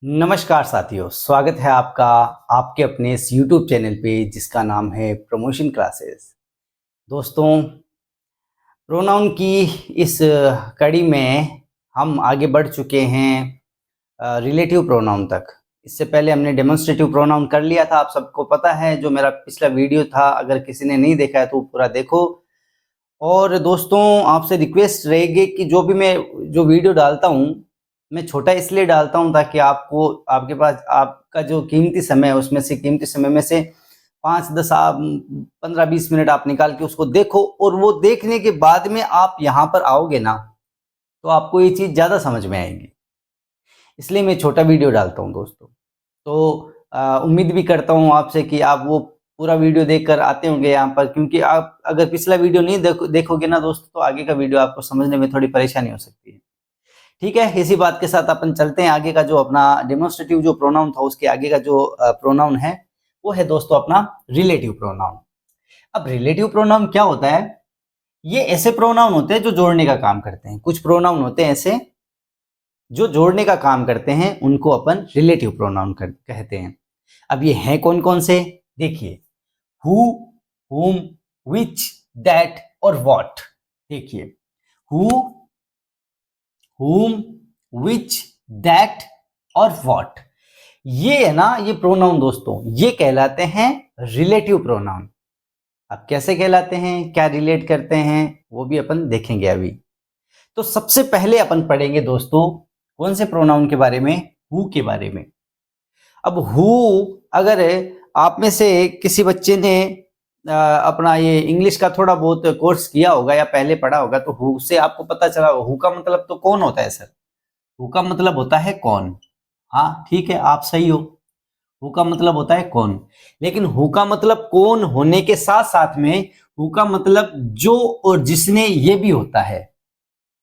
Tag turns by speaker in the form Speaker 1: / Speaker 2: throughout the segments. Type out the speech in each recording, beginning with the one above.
Speaker 1: नमस्कार साथियों, स्वागत है आपका आपके अपने इस YouTube चैनल पे जिसका नाम है प्रमोशन क्लासेस। दोस्तों, प्रोनाउन की इस कड़ी में हम आगे बढ़ चुके हैं रिलेटिव प्रोनाउन तक। इससे पहले हमने डेमोन्स्ट्रेटिव प्रोनाउन कर लिया था, आप सबको पता है। जो मेरा पिछला वीडियो था, अगर किसी ने नहीं देखा है तो पूरा देखो। और दोस्तों, आपसे रिक्वेस्ट रहेगी कि जो वीडियो डालता हूँ, मैं छोटा इसलिए डालता हूँ ताकि आपके पास आपका जो कीमती समय है, उसमें से कीमती समय में से 5, 10, 15, 20 मिनट आप निकाल के उसको देखो। और वो देखने के बाद में आप यहाँ पर आओगे ना, तो आपको ये चीज़ ज़्यादा समझ में आएगी। इसलिए मैं छोटा वीडियो डालता हूँ दोस्तों। तो उम्मीद भी करता हूँ आपसे कि आप वो पूरा वीडियो देखकर आते होंगे यहाँ पर, क्योंकि आप अगर पिछला वीडियो नहीं देखोगे ना दोस्तों, तो आगे का वीडियो आपको समझने में थोड़ी परेशानी हो सकती है। ठीक है, इसी बात के साथ अपन चलते हैं आगे का। जो अपना डेमोन्स्ट्रेटिव जो प्रोनाउन था, उसके आगे का जो प्रोनाउन है, वो है दोस्तों अपना रिलेटिव प्रोनाउन। अब रिलेटिव प्रोनाउन क्या होता है? ये ऐसे प्रोनाउन होते हैं जो जोड़ने का काम करते हैं। कुछ प्रोनाउन होते हैं ऐसे जो जोड़ने का काम करते हैं, उनको अपन रिलेटिव प्रोनाउन कहते हैं। अब ये हैं कौन कौन से? देखिए, हु, हुम, विच, दैट और व्हाट। देखिए, हु, whom, which, that और what, ये है ना, ये प्रोनाउन दोस्तों, ये कहलाते हैं रिलेटिव प्रोनाउन। अब कैसे कहलाते हैं, क्या रिलेट करते हैं, वो भी अपन देखेंगे अभी। तो सबसे पहले अपन पढ़ेंगे दोस्तों कौन से प्रोनाउन के बारे में? हु के बारे में। अब हु, अगर आप में से किसी बच्चे ने अपना ये इंग्लिश का थोड़ा बहुत कोर्स किया होगा या पहले पढ़ा होगा, तो हु से आपको पता चला होगा हु का मतलब तो कौन होता है सर? हु का मतलब होता है कौन। हाँ ठीक है, आप सही हो, हु का मतलब होता है कौन। लेकिन हु का मतलब कौन होने के साथ साथ में हु का मतलब जो और जिसने, ये भी होता है।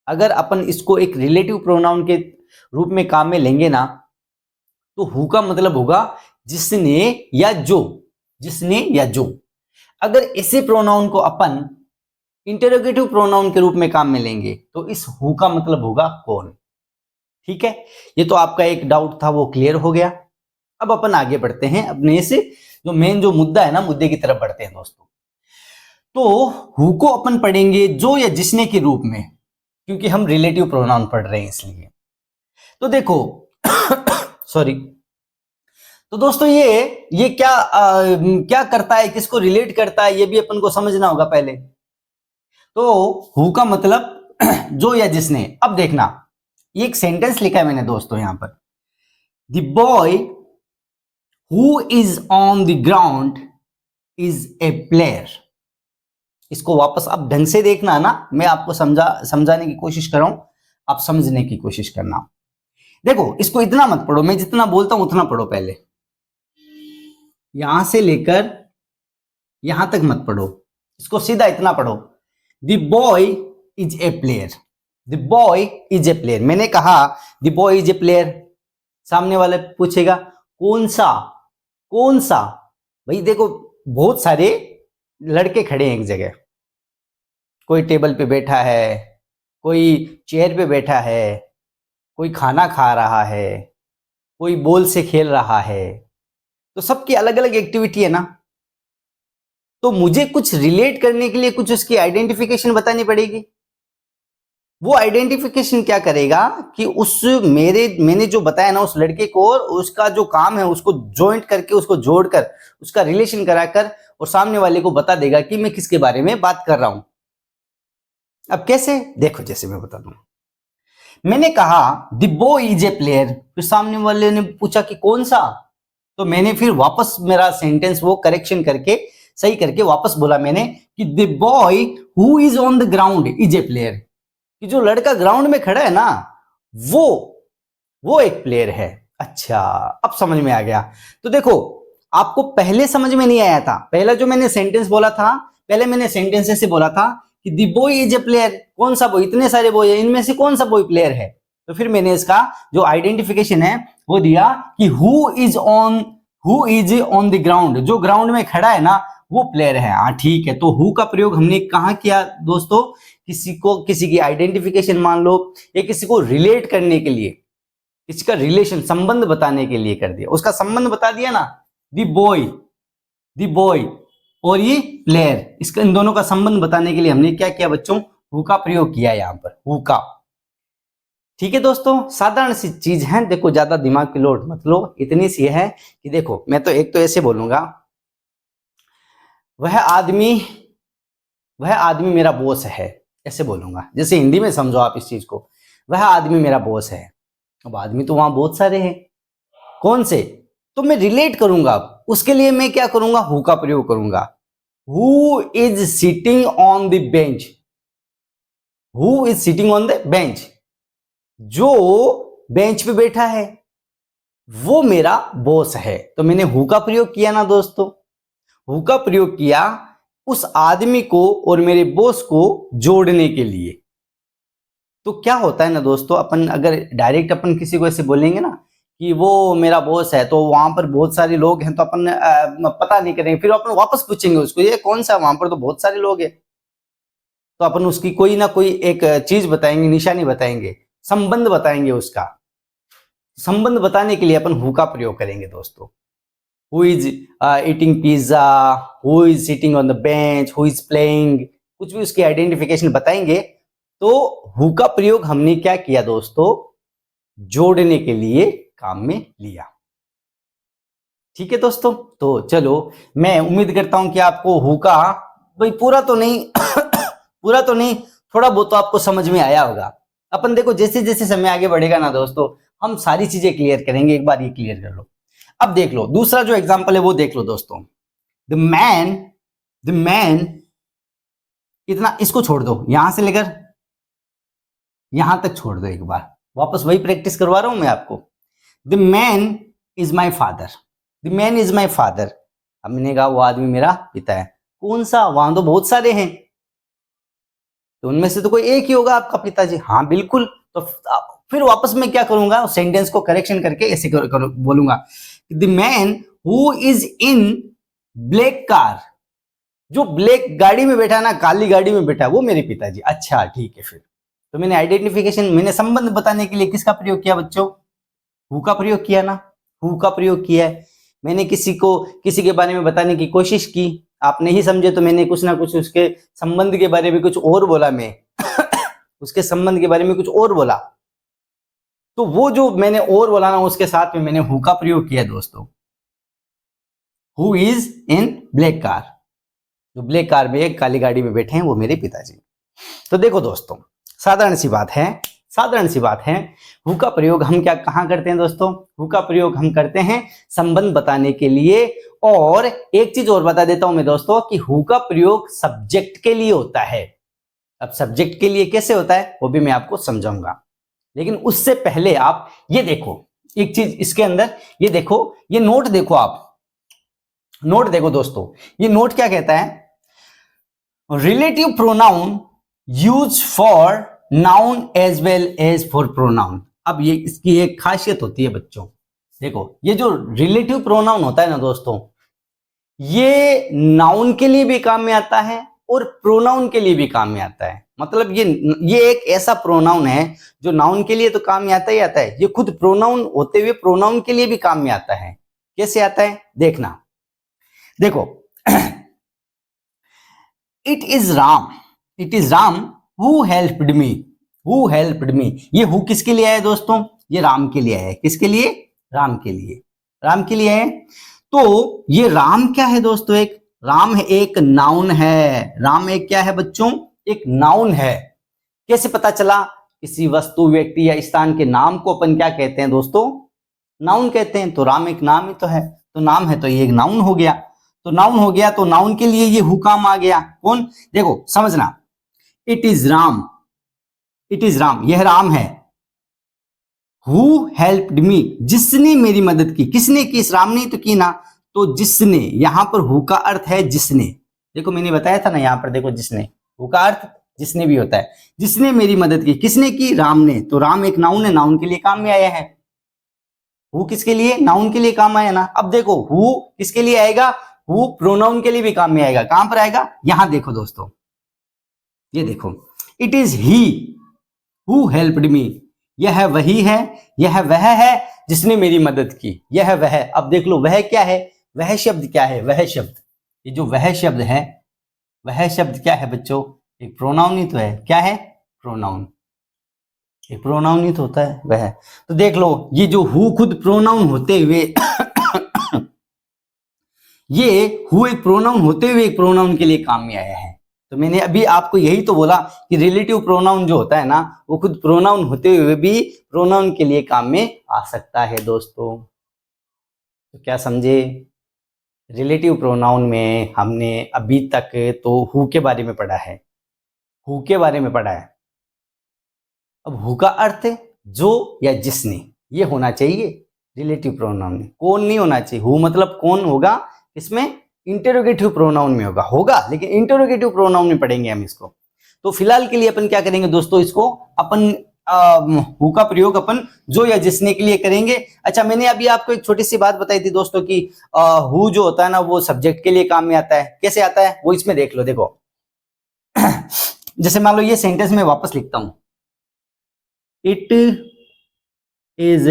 Speaker 1: अगर अपन इसको एक रिलेटिव प्रोनाउन के रूप में काम में लेंगे ना, तो हु का मतलब होगा जिसने या जो, जिसने या जो। अगर इसी प्रोनाउन को अपन इंटरोगेटिव प्रोनाउन के रूप में काम में लेंगे, तो इस हु का मतलब होगा कौन। ठीक है, ये तो आपका एक डाउट था, वो क्लियर हो गया। अब अपन आगे बढ़ते हैं अपने इस जो मेन जो मुद्दा है ना, मुद्दे की तरफ बढ़ते हैं दोस्तों। तो हु को अपन पढ़ेंगे जो या जिसने के रूप में, क्योंकि हम रिलेटिव प्रोनाउन पढ़ रहे हैं इसलिए। तो देखो सॉरी। तो दोस्तों, ये क्या करता है, किसको रिलेट करता है, ये भी अपन को समझना होगा पहले। तो हु का मतलब जो या जिसने। अब देखना, ये एक सेंटेंस लिखा है मैंने दोस्तों यहां पर। The boy who is on the ground is a player. इसको वापस आप ढंग से देखना ना, मैं आपको समझाने की कोशिश कर रहा हूं, आप समझने की कोशिश करना। देखो, इसको इतना मत पढ़ो, मैं जितना बोलता हूं उतना पढ़ो। पहले यहां से लेकर यहां तक मत पढ़ो, इसको सीधा इतना पढ़ो। The boy is a player. The boy is a player. मैंने कहा the boy is a player, सामने वाला पूछेगा कौन सा, कौन सा। भाई देखो, बहुत सारे लड़के खड़े हैं एक जगह, कोई टेबल पे बैठा है, कोई चेयर पे बैठा है, कोई खाना खा रहा है, कोई बॉल से खेल रहा है। तो सबकी अलग अलग एक्टिविटी है ना। तो मुझे कुछ रिलेट करने के लिए कुछ उसकी आइडेंटिफिकेशन बतानी पड़ेगी। वो आइडेंटिफिकेशन क्या करेगा कि मैंने जो बताया ना, उस लड़के को, उसका जो काम है उसको जॉइंट करके, उसको जोड़कर, उसका रिलेशन कराकर, और सामने वाले को बता देगा कि मैं किसके बारे में बात कर रहा हूं। अब कैसे? देखो, जैसे मैं बता दूं, मैंने कहा the boy is a player, फिर सामने वाले ने पूछा कि कौन सा, तो मैंने फिर वापस मेरा सेंटेंस वो करेक्शन करके, सही करके वापस बोला मैंने कि the boy who is on the ground is a player. कि जो लड़का ग्राउंड में खड़ा है ना, वो एक प्लेयर है। अच्छा, अब समझ में आ गया। तो देखो, आपको पहले समझ में नहीं आया था, पहला जो मैंने सेंटेंस बोला था, पहले मैंने सेंटेंस ऐसे बोला था कि the boy is a player. कौन सा बॉय? इतने सारे बॉय है, इनमें से कौन सा बॉय प्लेयर है? तो फिर मैंने इसका जो आइडेंटिफिकेशन है वो दिया कि who is on the ground, जो ग्राउंड में खड़ा है ना, वो प्लेयर है। हाँ ठीक है, तो हु का प्रयोग हमने कहां किया दोस्तों? किसी की आइडेंटिफिकेशन मान लो, या किसी को रिलेट करने के लिए, इसका रिलेशन संबंध बताने के लिए कर दिया, उसका संबंध बता दिया ना, द बॉय और ये प्लेयर, इसका इन दोनों का संबंध बताने के लिए हमने क्या किया बच्चों, हु का प्रयोग किया यहां पर, हु का। ठीक है दोस्तों, साधारण सी चीज है, देखो ज्यादा दिमाग की लोड मत लो, इतनी सी है कि देखो मैं तो एक तो ऐसे बोलूंगा, वह आदमी मेरा बॉस है, ऐसे बोलूंगा, जैसे हिंदी में समझो आप इस चीज को, वह आदमी मेरा बॉस है। अब आदमी तो वहां बहुत सारे हैं, कौन से, तो मैं रिलेट करूंगा, उसके लिए मैं क्या करूंगा, हु का प्रयोग करूंगा। Who is sitting on the bench, who is sitting on the bench, जो बेंच पे बैठा है वो मेरा बॉस है। तो मैंने हु का प्रयोग किया ना दोस्तों, हु का प्रयोग किया उस आदमी को और मेरे बॉस को जोड़ने के लिए। तो क्या होता है ना दोस्तों, अपन अगर डायरेक्ट अपन किसी को ऐसे बोलेंगे ना कि वो मेरा बॉस है, तो वहां पर बहुत सारे लोग हैं, तो अपन पता नहीं करेंगे, फिर अपन वापस पूछेंगे उसको ये कौन सा, वहां पर तो बहुत सारे लोग हैं, तो अपन उसकी कोई ना कोई एक चीज बताएंगे, निशानी बताएंगे, संबंध बताएंगे उसका। संबंध बताने के लिए अपन हु का प्रयोग करेंगे दोस्तों। Who is eating pizza, who is sitting on the bench, who is playing, कुछ भी उसकी आइडेंटिफिकेशन बताएंगे। तो हु का प्रयोग हमने क्या किया दोस्तों, जोड़ने के लिए काम में लिया। ठीक है दोस्तों, तो चलो मैं उम्मीद करता हूं कि आपको हु का भाई पूरा तो नहीं पूरा तो नहीं, थोड़ा बहुत तो आपको समझ में आया होगा। अपन देखो जैसे जैसे समय आगे बढ़ेगा ना दोस्तों, हम सारी चीजें क्लियर करेंगे, एक बार ये क्लियर कर लो। अब देख लो दूसरा जो एग्जांपल है वो देख लो दोस्तों, द मैन, इतना इसको छोड़ दो, यहां से लेकर यहां तक छोड़ दो, एक बार वापस वही प्रैक्टिस करवा रहा हूं मैं आपको। The man is my father, the man is my father. अब मैंने कहा वो आदमी मेरा पिता है, कौन सा, वहां तो बहुत सारे हैं, तो उनमें से तो कोई एक ही होगा आपका पिताजी। हाँ बिल्कुल, तो फिर वापस मैं क्या करूंगा, सेंटेंस को करेक्शन करके ऐसे बोलूंगा, the man who is in black car, जो ब्लैक गाड़ी में बैठा ना, काली गाड़ी में बैठा, वो मेरे पिताजी। अच्छा ठीक है, फिर तो मैंने आइडेंटिफिकेशन, मैंने संबंध बताने के लिए किसका प्रयोग किया बच्चों, हु का प्रयोग किया ना, हु का प्रयोग किया है। मैंने किसी के बारे में बताने की कोशिश की, आप नहीं समझे तो मैंने कुछ ना कुछ उसके संबंध के बारे में कुछ और बोला, मैं उसके संबंध के बारे में कुछ और बोला, तो वो जो मैंने और बोला ना, उसके साथ में मैंने हु का प्रयोग किया दोस्तों। Who is in black car, जो ब्लैक कार में एक काली गाड़ी में बैठे हैं वो मेरे पिताजी। तो देखो दोस्तों, साधारण सी बात है, हु का प्रयोग हम कहां करते हैं दोस्तों, हु का प्रयोग हम करते हैं संबंध बताने के लिए। और एक चीज और बता देता हूं मैं दोस्तों कि हु का प्रयोग सब्जेक्ट के लिए होता है। अब सब्जेक्ट के लिए कैसे होता है वो भी मैं आपको समझाऊंगा, लेकिन उससे पहले आप ये देखो एक चीज इसके अंदर, ये देखो, ये नोट देखो, आप नोट देखो दोस्तों, ये नोट क्या कहता है, relative pronoun use for noun as well as for pronoun. अब ये इसकी एक खासियत होती है बच्चों, देखो ये जो रिलेटिव प्रोनाउन होता है ना दोस्तों, ये नाउन के लिए भी काम में आता है और प्रोनाउन के लिए भी काम में आता है। मतलब ये एक ऐसा प्रोनाउन है जो नाउन के लिए तो काम में आता ही आता है, ये खुद प्रोनाउन होते हुए प्रोनाउन के लिए भी काम में आता है। कैसे आता है देखना, देखो it is Ram who helped me, ये हु किसके लिए है दोस्तों, ये राम के लिए है। किसके लिए, राम के लिए है। तो ये राम क्या है दोस्तों, राम है एक नाउन है, राम एक क्या है बच्चों, एक नाउन है। कैसे पता चला, किसी वस्तु, व्यक्ति या स्थान के नाम को अपन क्या कहते हैं दोस्तों, नाउन कहते हैं। तो राम एक नाम ही तो है, तो नाम है तो ये एक नाउन हो गया, तो नाउन के लिए ये हु काम आ गया। कौन, देखो समझना, इट इज राम, यह राम है। हु हेल्प्ड मी, जिसने मेरी मदद की, किसने की, इस राम ने तो की ना, तो जिसने, यहां पर हु का अर्थ है जिसने। देखो मैंने बताया था ना, यहां पर देखो जिसने, हु का अर्थ जिसने भी होता है। जिसने मेरी मदद की, किसने की, राम ने। तो राम एक नाउन है, नाउन के लिए काम में आया है। हु किसके लिए, नाउन के लिए काम आया ना। अब देखो हु किसके लिए आएगा, हु प्रोनाउन के लिए भी काम में आएगा। कहां पर आएगा, यहां देखो दोस्तों, ये देखो, it is he who helped me, यह वही है, यह वह है जिसने मेरी मदद की, यह वह। अब देख लो वह क्या है, वह शब्द क्या है, वह शब्द, ये जो वह शब्द है, वह शब्द क्या है बच्चों, एक प्रोनाउन ही तो है। क्या है, प्रोनाउन, एक प्रोनाउन ही तो होता है वह। तो देख लो ये जो हु खुद प्रोनाउन होते हुए ये हु एक प्रोनाउन होते हुए एक प्रोनाउन के लिए काम में आया है। तो मैंने अभी आपको यही तो बोला कि रिलेटिव प्रोनाउन जो होता है ना, वो खुद प्रोनाउन होते हुए भी प्रोनाउन के लिए काम में आ सकता है दोस्तों। तो क्या समझे, रिलेटिव प्रोनाउन में हमने अभी तक तो हु के बारे में पढ़ा है, हु के बारे में पढ़ा है। अब हु का अर्थ जो या जिसने, ये होना चाहिए रिलेटिव प्रोनाउन में, कौन नहीं होना चाहिए। हु मतलब कौन होगा, इसमें इंटरोगेटिव प्रोनाउन में होगा, लेकिन इंटरोगेटिव प्रोनाउन में पढ़ेंगे हम इसको। तो फिलहाल के लिए अपन क्या करेंगे दोस्तों, इसको अपन हु का प्रयोग अपन जो या जिसने के लिए करेंगे। अच्छा, मैंने अभी आपको एक छोटी सी बात बताई थी दोस्तों कि हु जो होता है ना, वो सब्जेक्ट के लिए काम में आता है। कैसे आता है वो इसमें देख लो। देखो जैसे मान लो ये सेंटेंस में वापस लिखता हूं, it is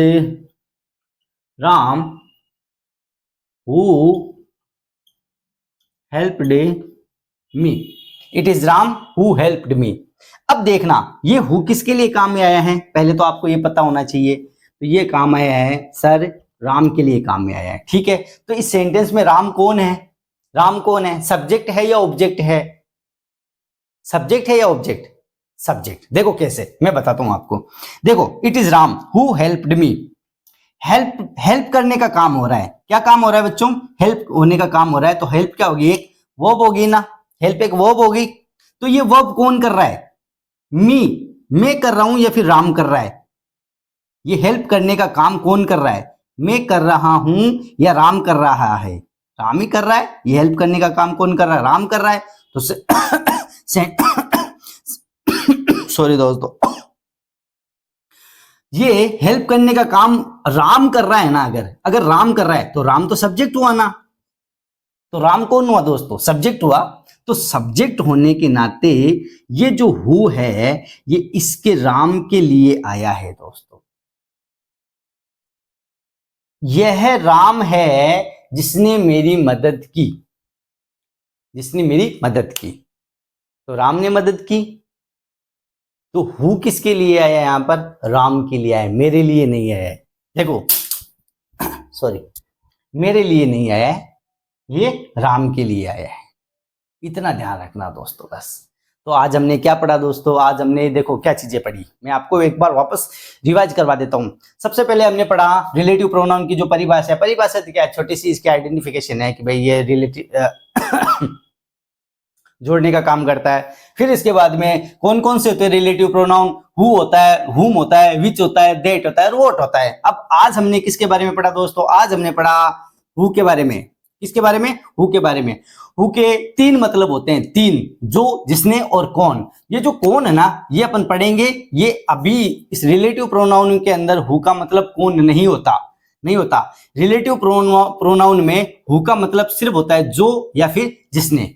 Speaker 1: Ram who helped me, it is Ram who helped me. अब देखना ये हु किसके लिए काम में आया है, पहले तो आपको ये पता होना चाहिए। तो ये काम आया है सर राम के लिए काम में आया है, ठीक है। तो इस सेंटेंस में राम कौन है, राम कौन है, सब्जेक्ट है या ऑब्जेक्ट है, सब्जेक्ट है या ऑब्जेक्ट, सब्जेक्ट। देखो कैसे, मैं बताता हूं आपको। देखो it is Ram who helped me, help, help करने का काम हो रहा है। क्या काम हो रहा है बच्चों, हेल्प होने का काम हो रहा है। तो हेल्प क्या होगी, एक वर्ब होगी ना, हेल्प एक वर्ब होगी। तो ये वर्ब कौन कर रहा है, मी, मैं कर रहा हूं या फिर राम कर रहा है। ये हेल्प करने का काम कौन कर रहा है, मैं कर रहा हूं या राम कर रहा है, राम ही कर रहा है। ये हेल्प करने का काम कौन कर रहा है, राम कर रहा है। तो सॉरी दोस्तों, ये हेल्प करने का काम राम कर रहा है ना, अगर राम कर रहा है तो राम तो सब्जेक्ट हुआ ना। तो राम कौन हुआ दोस्तों, सब्जेक्ट हुआ। तो सब्जेक्ट होने के नाते ये जो हु है ये इसके राम के लिए आया है दोस्तों। यह राम है जिसने मेरी मदद की, जिसने मेरी मदद की। तो राम ने मदद की। तो हु किसके लिए आया, यहां पर राम के लिए आया, मेरे लिए नहीं आया है। देखो सॉरी, मेरे लिए नहीं आया है, ये राम के लिए आया है। इतना ध्यान रखना दोस्तों बस। तो आज हमने क्या पढ़ा दोस्तों, आज हमने देखो क्या चीजें पढ़ी, मैं आपको एक बार वापस रिवाइज करवा देता हूं। सबसे पहले हमने पढ़ा रिलेटिव प्रोनाउन की जो परिभाषा है। परिभाषा क्या है, छोटी सी इसकी आइडेंटिफिकेशन है कि भाई ये रिलेटिव जोड़ने का काम करता है। फिर इसके बाद में कौन कौन से होते हैं रिलेटिव प्रोनाउन, हु होता है, हुम होता है, विच होता है, दैट होता है, व्हाट होता है। अब आज हमने किसके बारे में पढ़ा दोस्तों, आज हमने पढ़ा हु के बारे में। किसके बारे में, हु के बारे में। हु के तीन मतलब होते हैं, तीन, जो, जिसने और कौन। ये जो कौन है ना, ये अपन पढ़ेंगे। ये अभी इस रिलेटिव प्रोनाउन के अंदर हु का मतलब कौन नहीं होता, नहीं होता। रिलेटिव प्रोनाउन में हु का मतलब सिर्फ होता है जो या फिर जिसने,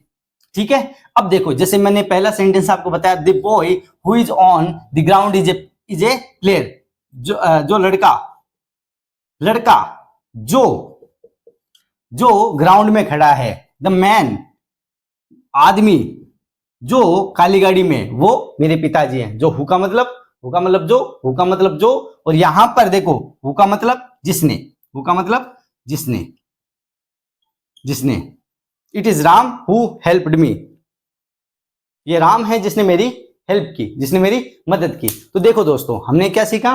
Speaker 1: ठीक है। अब देखो जैसे मैंने पहला सेंटेंस आपको बताया, the boy who is on the ground is a player, जो लड़का जो ग्राउंड में खड़ा है। द मैन, आदमी जो काली गाड़ी में, वो मेरे पिताजी हैं। जो हु का मतलब, हु का मतलब जो, हु का मतलब जो। और यहां पर देखो हु का मतलब जिसने, हु का मतलब जिसने, जिसने। It is Ram who helped me, ये राम है जिसने मेरी हेल्प की, जिसने मेरी मदद की। तो देखो दोस्तों हमने क्या सीखा,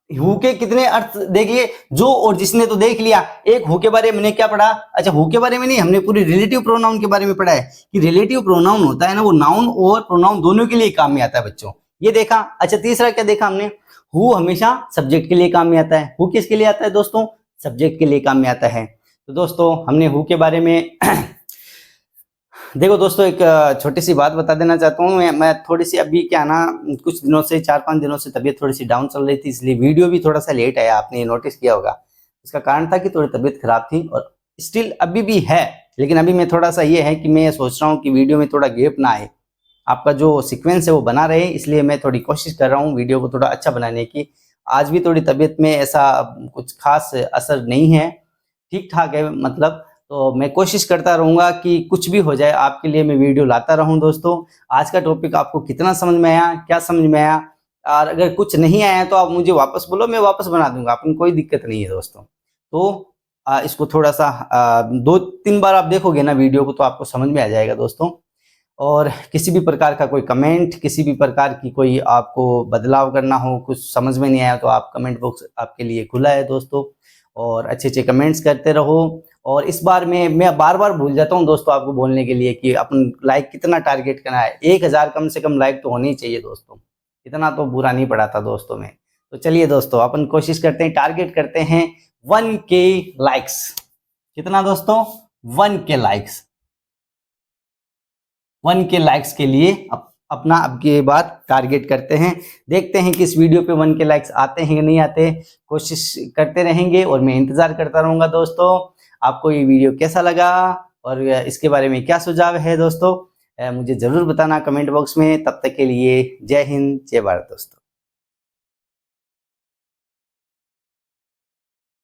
Speaker 1: हु के कितने अर्थ देखिए, जो और जिसने तो देख लिया। एक हु के बारे में हमने क्या पढ़ा, अच्छा हु के बारे में नहीं, हमने पूरी रिलेटिव प्रोनाउन के बारे में पढ़ा है कि रिलेटिव प्रोनाउन होता है ना, वो नाउन और प्रोनाउन दोनों के लिए काम में आता है बच्चों, ये देखा। अच्छा तीसरा क्या देखा हमने, हु हमेशा सब्जेक्ट के लिए काम में आता है। हु किसके लिए आता है दोस्तों, सब्जेक्ट के लिए काम में आता है। तो दोस्तों हमने हु के बारे में देखो दोस्तों एक छोटी सी बात बता देना चाहता हूँ। मैं थोड़ी सी अभी क्या ना, कुछ दिनों से, 4-5 दिनों से तबीयत थोड़ी सी डाउन चल रही थी, इसलिए वीडियो भी थोड़ा सा लेट आया, आपने ये नोटिस किया होगा। इसका कारण था कि थोड़ी तबीयत खराब थी और स्टिल अभी भी है, लेकिन अभी मैं थोड़ा सा ये है कि मैं सोच रहा हूँ कि वीडियो में थोड़ा गैप ना आए, आपका जो सीक्वेंस है वो बना रहे, इसलिए मैं थोड़ी कोशिश कर रहा हूँ वीडियो को थोड़ा अच्छा बनाने की। आज भी थोड़ी तबीयत में ऐसा कुछ खास असर नहीं है, ठीक ठाक है मतलब। तो मैं कोशिश करता रहूँगा कि कुछ भी हो जाए आपके लिए मैं वीडियो लाता रहूँ दोस्तों। आज का टॉपिक आपको कितना समझ में आया, क्या समझ में आया, और अगर कुछ नहीं आया तो आप मुझे वापस बोलो, मैं वापस बना दूँगा, अपनी कोई दिक्कत नहीं है दोस्तों। तो इसको थोड़ा-सा 2-3 बार आप देखोगे ना वीडियो को तो आपको समझ में आ जाएगा दोस्तों। और किसी भी प्रकार का कोई कमेंट, किसी भी प्रकार की कोई आपको बदलाव करना हो, कुछ समझ में नहीं आया तो आप कमेंट बॉक्स आपके लिए खुला है दोस्तों। और अच्छे-अच्छे कमेंट्स करते रहो। और इस बार में मैं बार-बार भूल जाता हूँ दोस्तों आपको बोलने के लिए कि अपन लाइक कितना टारगेट करना है। 1000 कम से कम लाइक तो होने ही चाहिए दोस्तों। इतना तो बुरा नहीं पड़ा था दोस्तों में। तो चलिए दोस्तों अपन कोशिश करते हैं, टारगेट करते हैं 1K लाइक्स। कितना दोस्तों? 1K likes. 1K लाइक्स के लिए अपना अब की बार टारगेट करते हैं। देखते हैं कि इस वीडियो पे 1K लाइक्स आते हैं या नहीं आते। कोशिश करते रहेंगे और मैं इंतजार करता रहूंगा दोस्तों। आपको ये वीडियो कैसा लगा और इसके बारे में क्या सुझाव है दोस्तों, मुझे जरूर बताना कमेंट बॉक्स में। तब तक के लिए जय हिंद, जय भारत दोस्तों।